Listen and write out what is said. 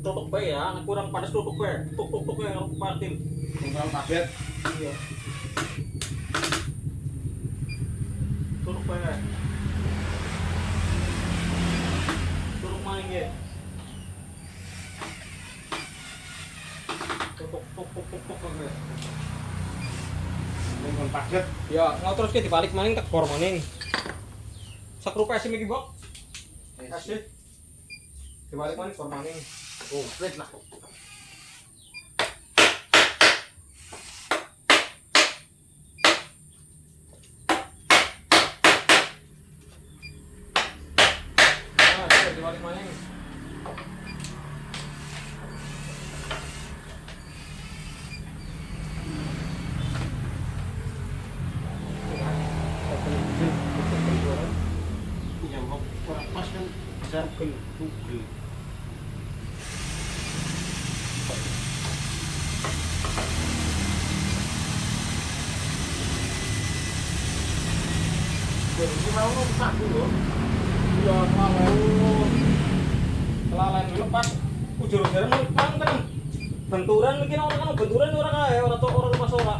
tutuk bae ya, nek kurang panas tutuk bae. Tuk ya partin. Tinggal tablet. Iya. Tutuk bae. Tutuk maning ya. Tutuk bae. Tinggal tablet. Ya, nggak terus ke dibalik maning tekor maning. Sakrupa sih iki, Bok. Asih. Dibalik maning tekor maning. Komplit lah. Ah, dibalik maning. Ya mau kurang pas kan bisa Google. Jadi mau rusak dulu. Ya, kelalen lepas ujur-ujurnya mau kan benturan mungkin orang benturan orang ae orang tuh orang rumah sorak.